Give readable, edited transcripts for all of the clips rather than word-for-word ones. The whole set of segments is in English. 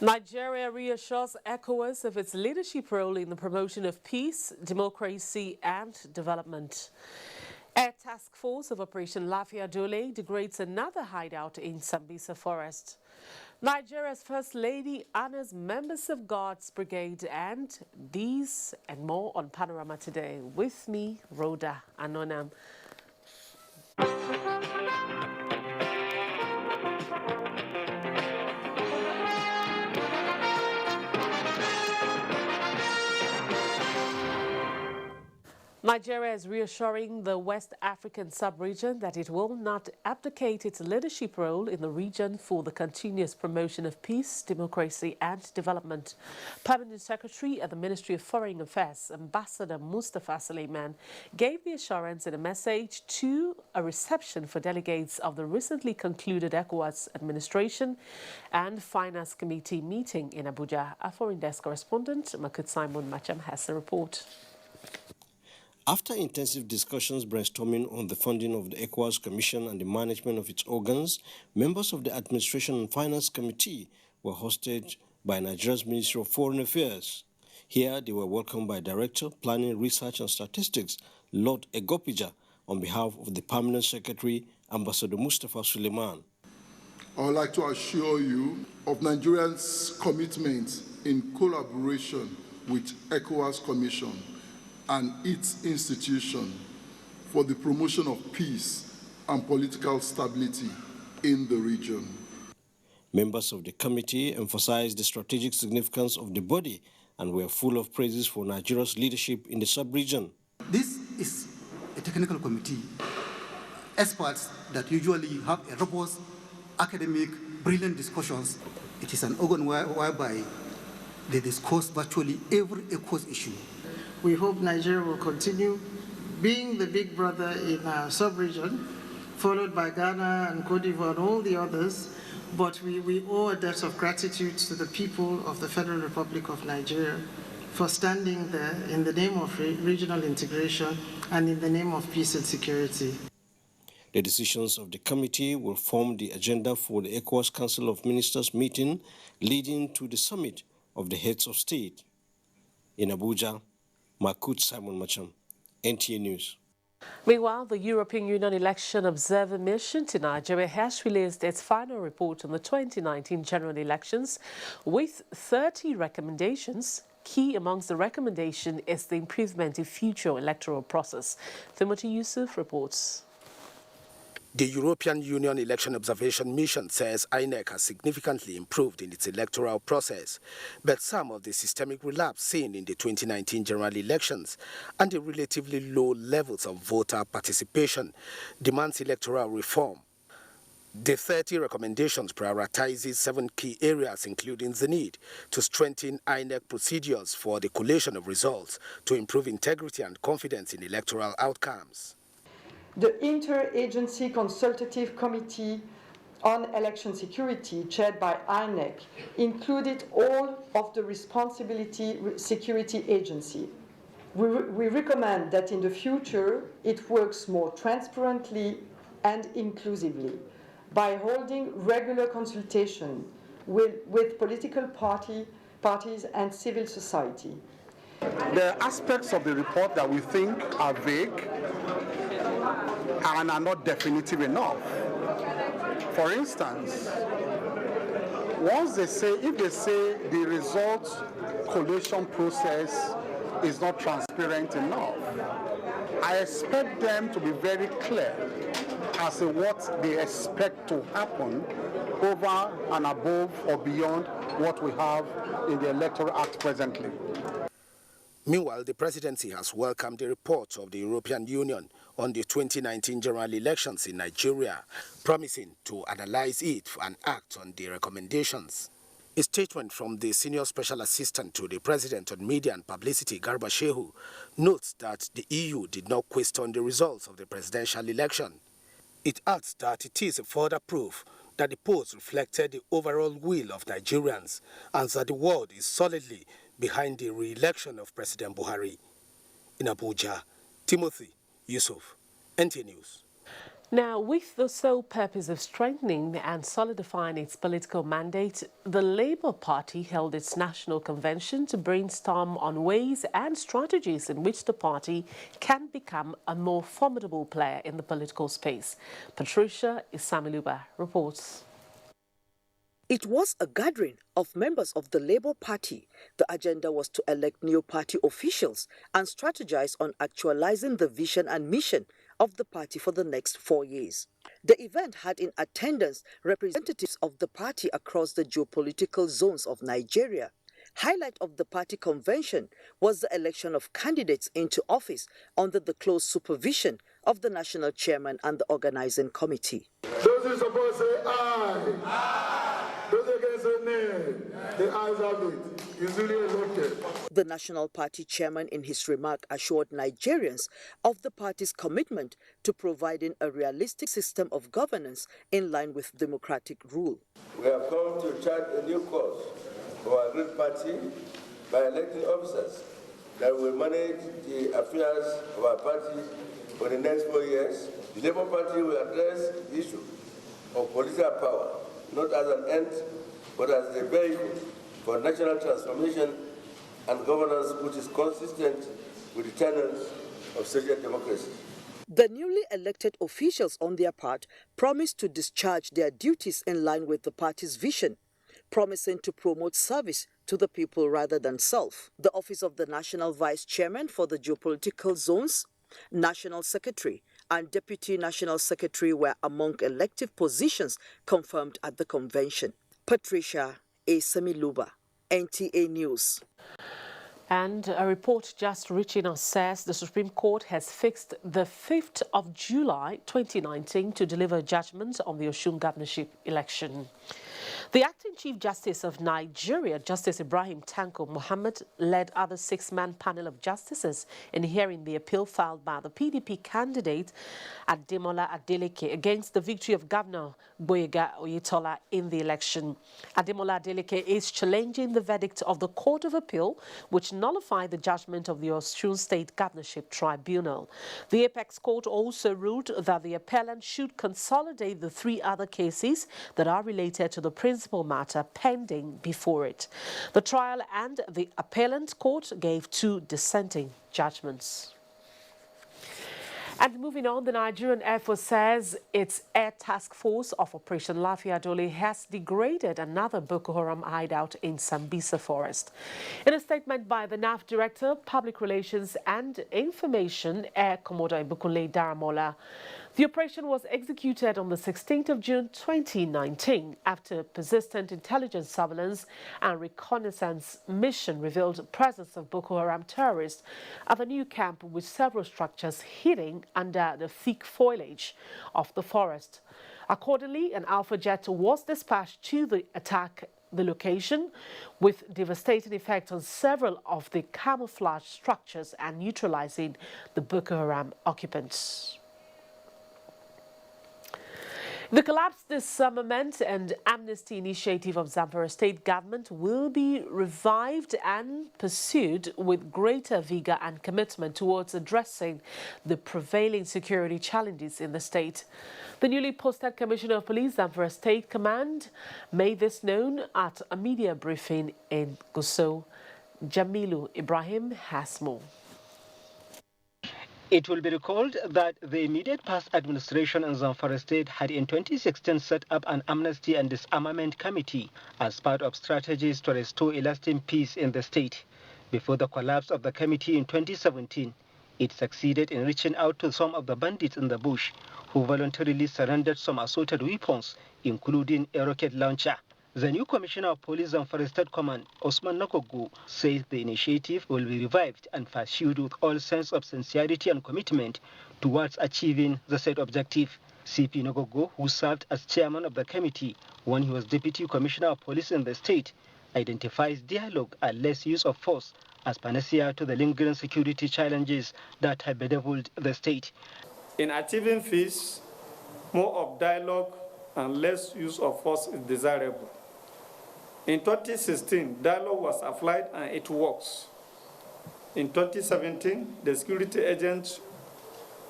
Nigeria reassures ECOWAS of its leadership role in the promotion of peace, democracy and development. Air Task Force of Operation Lafia Dole degrades another hideout in Sambisa Forest. Nigeria's First Lady honors members of God's Brigade, and these and more on Panorama today. With me, Rhoda Anonam. Nigeria is reassuring the West African sub-region that it will not abdicate its leadership role in the region for the continuous promotion of peace, democracy and development. Permanent Secretary at the Ministry of Foreign Affairs, Ambassador Mustafa Suleiman, gave the assurance in a message to a reception for delegates of the recently concluded ECOWAS Administration and Finance Committee meeting in Abuja. Our Foreign Desk correspondent, Makut Simon Macham, has the report. After intensive discussions brainstorming on the funding of the ECOWAS Commission and the management of its organs, members of the Administration and Finance Committee were hosted by Nigeria's Ministry of Foreign Affairs. Here, they were welcomed by Director, Planning, Research and Statistics, Lord Egopija, on behalf of the Permanent Secretary, Ambassador Mustafa Suleiman. I would like to assure you of Nigeria's commitment in collaboration with ECOWAS Commission and its institution for the promotion of peace and political stability in the region. Members of the committee emphasized the strategic significance of the body and were full of praises for Nigeria's leadership in the sub-region. This is a technical committee, experts that usually have a robust, academic, brilliant discussions. It is an organ whereby they discuss virtually every ECOWAS issue. We hope Nigeria will continue being the big brother in our sub-region, followed by Ghana and Cote d'Ivoire and all the others, but we owe a debt of gratitude to the people of the Federal Republic of Nigeria for standing there in the name of regional integration and in the name of peace and security. The decisions of the committee will form the agenda for the ECOWAS Council of Ministers meeting leading to the summit of the heads of state. In Abuja, Makut Simon Macham, NTA News. Meanwhile, the European Union Election Observer Mission to Nigeria has released its final report on the 2019 general elections with 30 recommendations. Key amongst the recommendation is the improvement in future electoral process. Timothy Yusuf reports. The European Union Election Observation Mission says INEC has significantly improved in its electoral process, but some of the systemic relapse seen in the 2019 general elections and the relatively low levels of voter participation demands electoral reform. The 30 recommendations prioritizes 7 key areas, including the need to strengthen INEC procedures for the collation of results to improve integrity and confidence in electoral outcomes. The Interagency Consultative Committee on Election Security, chaired by INEC, included all of the responsibility security agency. We recommend that in the future it works more transparently and inclusively by holding regular consultation with political parties and civil society. There are aspects of the report that we think are vague and are not definitive enough. For instance, if they say the results collation process is not transparent enough, I expect them to be very clear as to what they expect to happen over and above or beyond what we have in the Electoral Act presently. Meanwhile, the presidency has welcomed the report of the European Union on the 2019 general elections in Nigeria, promising to analyze it and act on the recommendations. A statement from the Senior Special Assistant to the President on Media and Publicity, Garba Shehu, notes that the EU did not question the results of the presidential election. It adds that it is a further proof that the polls reflected the overall will of Nigerians and that the world is solidly behind the re-election of President Buhari. In Abuja, Timothy Yusuf, NTA News. Now, with the sole purpose of strengthening and solidifying its political mandate, the Labour Party held its national convention to brainstorm on ways and strategies in which the party can become a more formidable player in the political space. Patricia Isamiluba reports. It was a gathering of members of the Labour Party. The agenda was to elect new party officials and strategize on actualizing the vision and mission of the party for the next 4 years. The event had in attendance representatives of the party across the geopolitical zones of Nigeria. Highlight of the party convention was the election of candidates into office under the close supervision of the national chairman and the organizing committee. Those who support say aye. Aye. Those against say nay. The ayes have it. It's really elected. The National Party chairman in his remark assured Nigerians of the party's commitment to providing a realistic system of governance in line with democratic rule. We have come to chart a new course for our great party by electing officers that will manage the affairs of our party for the next 4 years. The Labour Party will address the issue of political power, not as an end, but as a vehicle for national transformation and governance which is consistent with the tenets of social democracy. The newly elected officials on their part promised to discharge their duties in line with the party's vision, promising to promote service to the people rather than self. The office of the National Vice Chairman for the geopolitical zones, National Secretary, and Deputy National Secretary were among elective positions confirmed at the convention. Patricia Isamiluba, NTA News. And a report just reaching us says the Supreme Court has fixed the 5th of July 2019 to deliver judgment on the Osun governorship election. The acting Chief Justice of Nigeria, Justice Ibrahim Tanko Muhammad, led other 6-man panel of justices in hearing the appeal filed by the PDP candidate Ademola Adeleke against the victory of Governor Gboyega Oyetola in the election. Ademola Adeleke is challenging the verdict of the Court of Appeal, which nullified the judgment of the Osun State Governorship Tribunal. The Apex Court also ruled that the appellant should consolidate the 3 other cases that are related to the principal matter pending before it. The trial and the appellant court gave 2 dissenting judgments. And moving on, the Nigerian Air Force says its Air Task Force of Operation Lafia Dole has degraded another Boko Haram hideout in Sambisa Forest. In a statement by the NAF Director, Public Relations and Information, Air Commodore Ibukunle Daramola, the operation was executed on the 16th of June 2019 after persistent intelligence surveillance and reconnaissance mission revealed the presence of Boko Haram terrorists at the new camp with several structures hidden under the thick foliage of the forest. Accordingly, an Alpha jet was dispatched to the location with devastating effect on several of the camouflage structures and neutralizing the Boko Haram occupants. The Collapse Disarmament and Amnesty Initiative of Zamfara State Government will be revived and pursued with greater vigor and commitment towards addressing the prevailing security challenges in the state. The newly posted Commissioner of Police, Zamfara State Command, made this known at a media briefing in Gusau. Jamilu Ibrahim has more. It will be recalled that the immediate past administration in Zamfara State had in 2016 set up an amnesty and disarmament committee as part of strategies to restore a lasting peace in the state. Before the collapse of the committee in 2017, it succeeded in reaching out to some of the bandits in the bush who voluntarily surrendered some assorted weapons, including a rocket launcher. The new Commissioner of Police and Forest State Command, Osman Nakogu, says the initiative will be revived and pursued with all sense of sincerity and commitment towards achieving the set objective. CP Nakogu, who served as chairman of the committee when he was Deputy Commissioner of Police in the state, identifies dialogue and less use of force as panacea to the lingering security challenges that have bedeviled the state. In achieving peace, more of dialogue and less use of force is desirable. In 2016, dialogue was applied and it works. In 2017, the security agents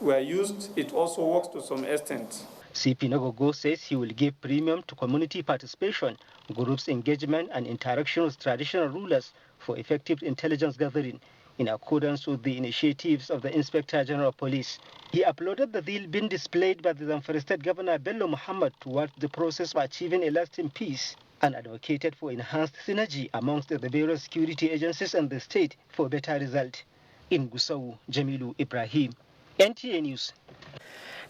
were used, it also works to some extent. CP Nogogo says he will give premium to community participation, groups' engagement and interaction with traditional rulers for effective intelligence gathering in accordance with the initiatives of the Inspector General of Police. He applauded the zeal being displayed by the Zamfara State Governor Bello Muhammad towards the process of achieving a lasting peace and advocated for enhanced synergy amongst the various security agencies and the state for better result. In Gusau, Jamilu Ibrahim, NTA News.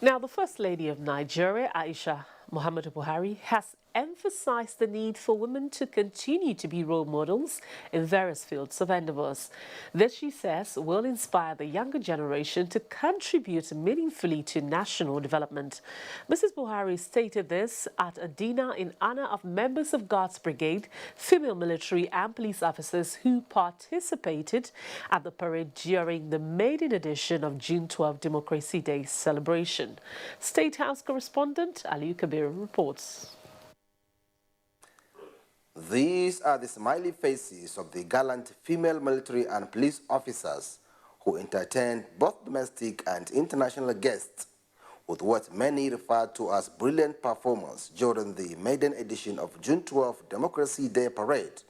Now, the First Lady of Nigeria, Aisha Muhammadu Buhari, has emphasized the need for women to continue to be role models in various fields of endeavors. This, she says, will inspire the younger generation to contribute meaningfully to national development. Mrs. Buhari stated this at a dinner in honor of members of Guards Brigade, female military and police officers who participated at the parade during the maiden edition of June 12 Democracy Day celebration. State House correspondent Aliu Kabir reports. These are the smiley faces of the gallant female military and police officers who entertained both domestic and international guests with what many refer to as brilliant performance during the maiden edition of June 12 Democracy Day Parade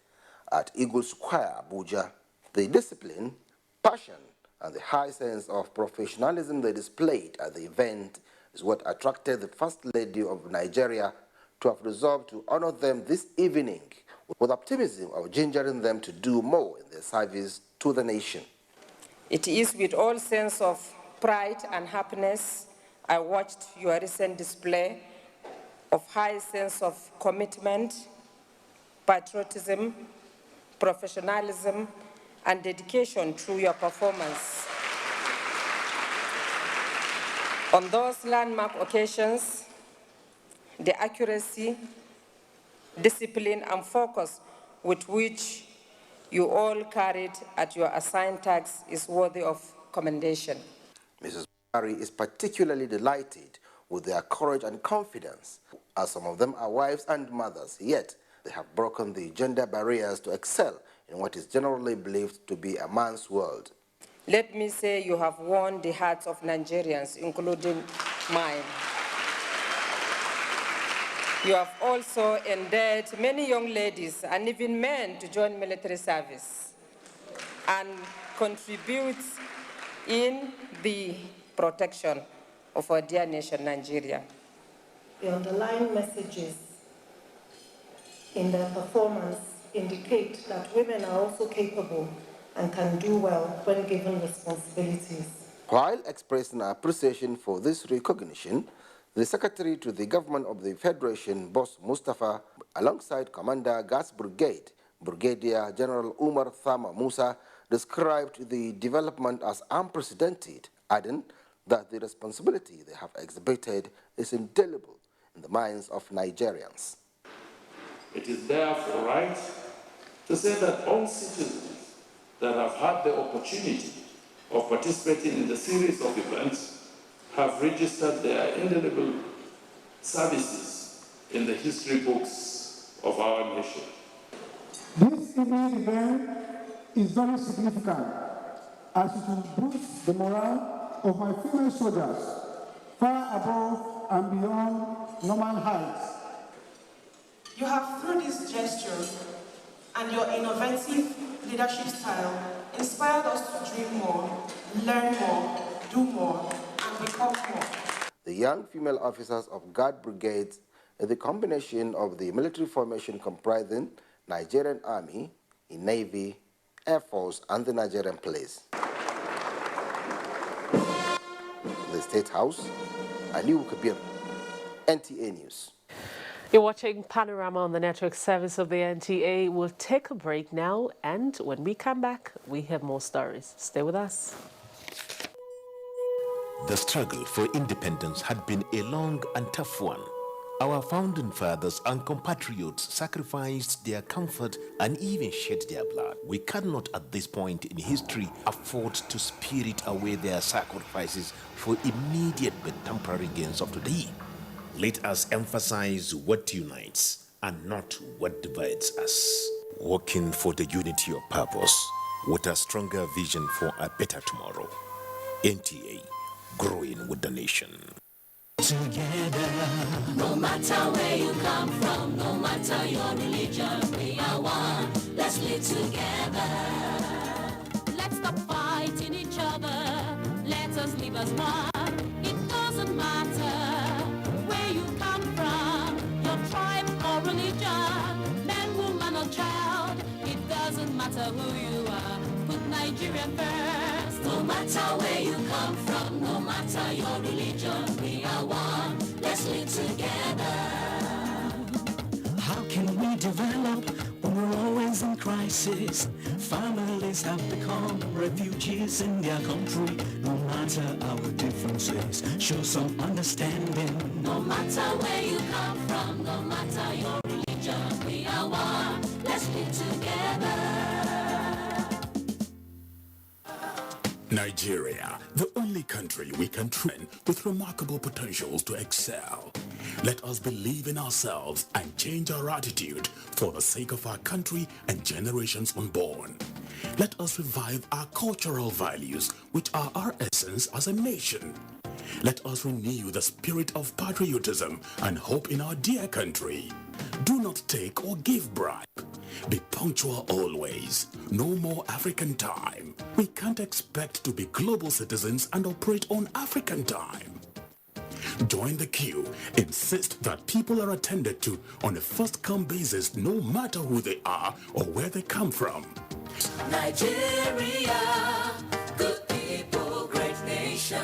at Eagle Square, Abuja. The discipline, passion, and the high sense of professionalism they displayed at the event is what attracted the First Lady of Nigeria to have resolved to honor them this evening with optimism of gingering them to do more in their service to the nation. It is with all sense of pride and happiness I watched your recent display of high sense of commitment, patriotism, professionalism, and dedication through your performance. On those landmark occasions, the accuracy, discipline, and focus with which you all carried at your assigned tasks is worthy of commendation. Mrs. Buhari is particularly delighted with their courage and confidence, as some of them are wives and mothers, yet they have broken the gender barriers to excel in what is generally believed to be a man's world. Let me say you have won the hearts of Nigerians, including mine. You have also endeared many young ladies and even men to join military service and contribute in the protection of our dear nation, Nigeria. The underlying messages in their performance indicate that women are also capable and can do well when given responsibilities. While expressing appreciation for this recognition, the Secretary to the Government of the Federation, Boss Mustafa, alongside Commander Gas Brigade, Brigadier General Umar Thama Musa, described the development as unprecedented, adding that the responsibility they have exhibited is indelible in the minds of Nigerians. It is therefore right to say that all citizens that have had the opportunity of participating in the series of events have registered their indelible services in the history books of our nation. This evening event is very significant as it will boost the morale of my female soldiers far above and beyond normal heights. You have, through this gesture and your innovative leadership style, inspired us to dream more, learn more, do more, and become more. The young female officers of Guard Brigades are the combination of the military formation comprising Nigerian Army, Navy, Air Force, and the Nigerian Police. The State House, Aliu Kabir, NTA News. You're watching Panorama on the network service of the NTA. We'll take a break now, and when we come back, we have more stories. Stay with us. The struggle for independence had been a long and tough one. Our founding fathers and compatriots sacrificed their comfort and even shed their blood. We cannot at this point in history afford to spirit away their sacrifices for immediate but temporary gains of today. Let us emphasize what unites and not what divides us. Working for the unity of purpose with a stronger vision for a better tomorrow. NTA, growing with the nation. Together, no matter where you come from, no matter your religion, we are one. Let's live together. Let's stop fighting each other. Let us live as one. It doesn't matter where you come from, your tribe or religion, man, woman or child. It doesn't matter who you are. Put Nigeria first. No matter where you come from, no matter your religion, we are one. Let's live together. How can we develop when we're always in crisis? Families have become refugees in their country. No matter our differences, show some understanding. No matter where you come from, no matter your religion, we are one. Let's live together. Nigeria, the only country we can train with remarkable potentials to excel. Let us believe in ourselves and change our attitude for the sake of our country and generations unborn. Let us revive our cultural values, which are our essence as a nation. Let us renew the spirit of patriotism and hope in our dear country. Do not take or give bribe. Be punctual always. No more African time. We can't expect to be global citizens and operate on African time. Join the queue. Insist that people are attended to on a first-come basis, no matter who they are or where they come from. Nigeria, good people, great nation.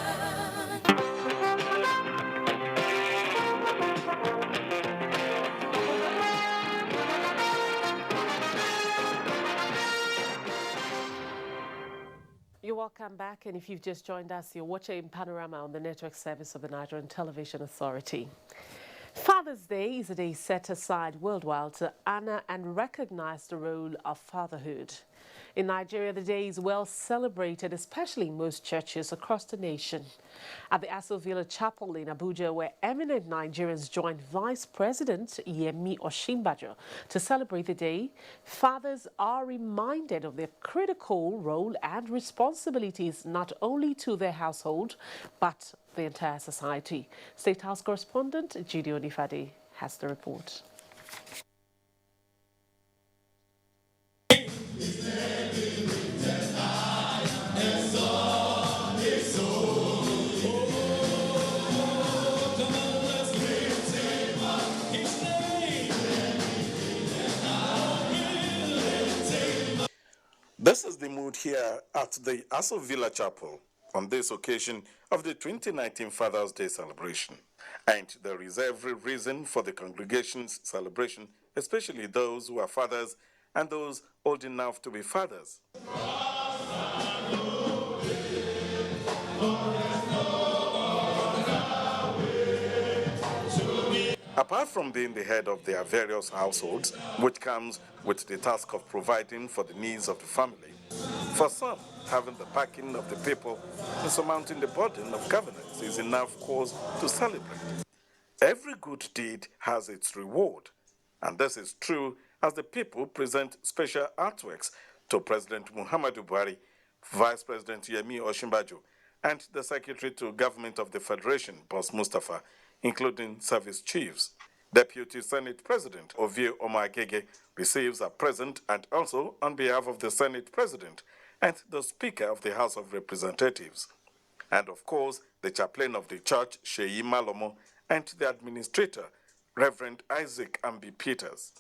You're welcome back, and if you've just joined us, you're watching Panorama on the network service of the Nigerian Television Authority. Father's Day is a day set aside worldwide to honor and recognize the role of fatherhood. In Nigeria, the day is well celebrated, especially in most churches across the nation. At the Aso Villa Chapel in Abuja, where eminent Nigerians joined Vice President Yemi Osinbajo to celebrate the day, fathers are reminded of their critical role and responsibilities not only to their household, but the entire society. State House correspondent Gideon Ifade has the report. This is the mood here at the Aso Villa Chapel on this occasion of the 2019 Father's Day celebration. And there is every reason for the congregation's celebration, especially those who are fathers and those old enough to be fathers. Apart from being the head of their various households, which comes with the task of providing for the needs of the family, for some, having the backing of the people and surmounting the burden of governance is enough cause to celebrate. Every good deed has its reward, and this is true as the people present special artworks to President Muhammadu Buhari, Vice President Yemi Osinbajo, and the Secretary to Government of the Federation, Boss Mustafa, including service chiefs. Deputy Senate President Ovie Omagege receives a present, and also on behalf of the Senate President and the Speaker of the House of Representatives. And of course, the chaplain of the church, Sheyi Malomo, and the administrator, Reverend Isaac Ambi Peters.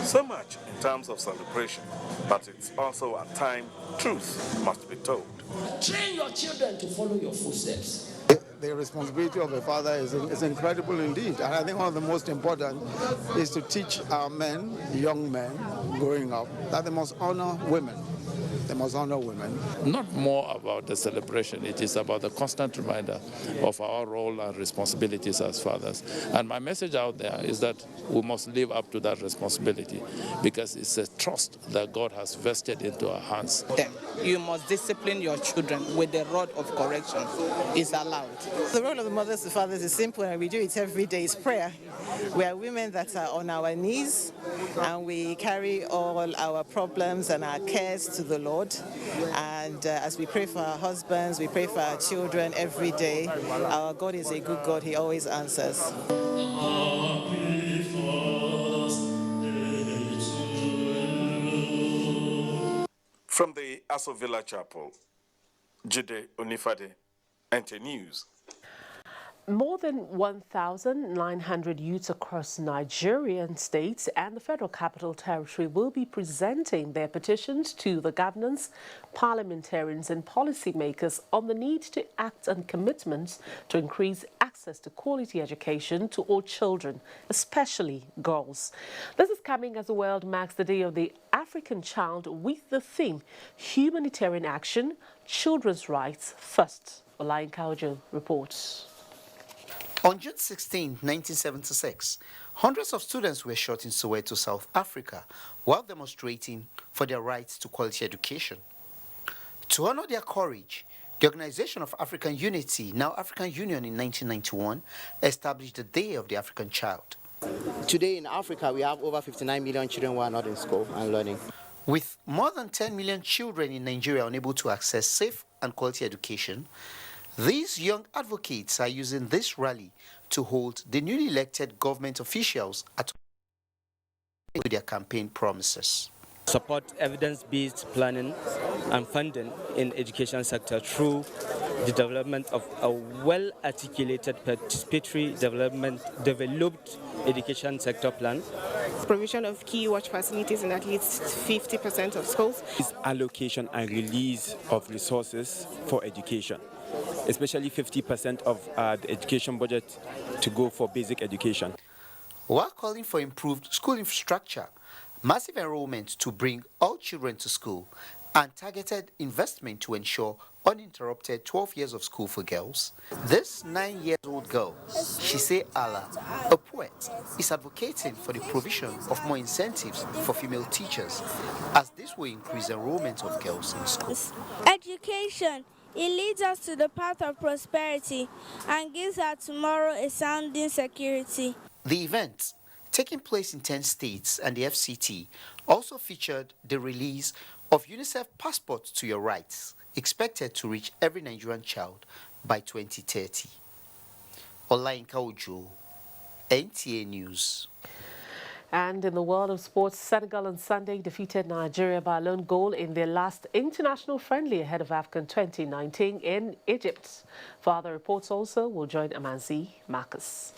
So much in terms of celebration, but it's also a time truth must be told. Train your children to follow your footsteps. The responsibility of a father is incredible indeed. And I think one of the most important is to teach our men, young men growing up, that they must honor women. They must honor women. Not more about the celebration, it is about the constant reminder of our role and responsibilities as fathers. And my message out there is that we must live up to that responsibility because it's a trust that God has vested into our hands. You must discipline your children with the rod of correction is allowed. The role of the mothers and fathers is simple, and we do it every day. It's prayer. We are women that are on our knees, and we carry all our problems and our cares to the Lord. And as we pray for our husbands, we pray for our children every day. Our God is a good God. He always answers. From the Aso Villa Chapel, Jide Onifade, NT News. More than 1,900 youths across Nigerian states and the Federal Capital Territory will be presenting their petitions to the governors, parliamentarians and policymakers on the need to act on commitments to increase access to quality education to all children, especially girls. This is coming as the world marks the Day of the African Child with the theme Humanitarian Action, Children's Rights First. Olayin Kaujo reports. On June 16, 1976, hundreds of students were shot in Soweto, South Africa, while demonstrating for their rights to quality education. To honor their courage, the Organization of African Unity, now African Union in 1991, established the Day of the African Child. Today in Africa, we have over 59 million children who are not in school and learning. With more than 10 million children in Nigeria unable to access safe and quality education, these young advocates are using this rally to hold the newly elected government officials at their campaign promises. Support evidence-based planning and funding in education sector through the development of a well-articulated participatory developed education sector plan. Provision of key watch facilities in at least 50% of schools. Allocation and release of resources for education, especially 50% of the education budget to go for basic education. While calling for improved school infrastructure, massive enrollment to bring all children to school, and targeted investment to ensure uninterrupted 12 years of school for girls, this 9-year-old girl, Shise Allah, a poet, is advocating for the provision of more incentives for female teachers, as this will increase enrollment of girls in school. Education. It leads us to the path of prosperity and gives our tomorrow a sounding security. The event, taking place in 10 states and the FCT, also featured the release of UNICEF Passport to Your Rights, expected to reach every Nigerian child by 2030. Olayin Kaujo, NTA News. And in the world of sports, Senegal on Sunday defeated Nigeria by a lone goal in their last international friendly ahead of AFCON 2019 in Egypt. For other reports also, we'll join Amanzi Marcus.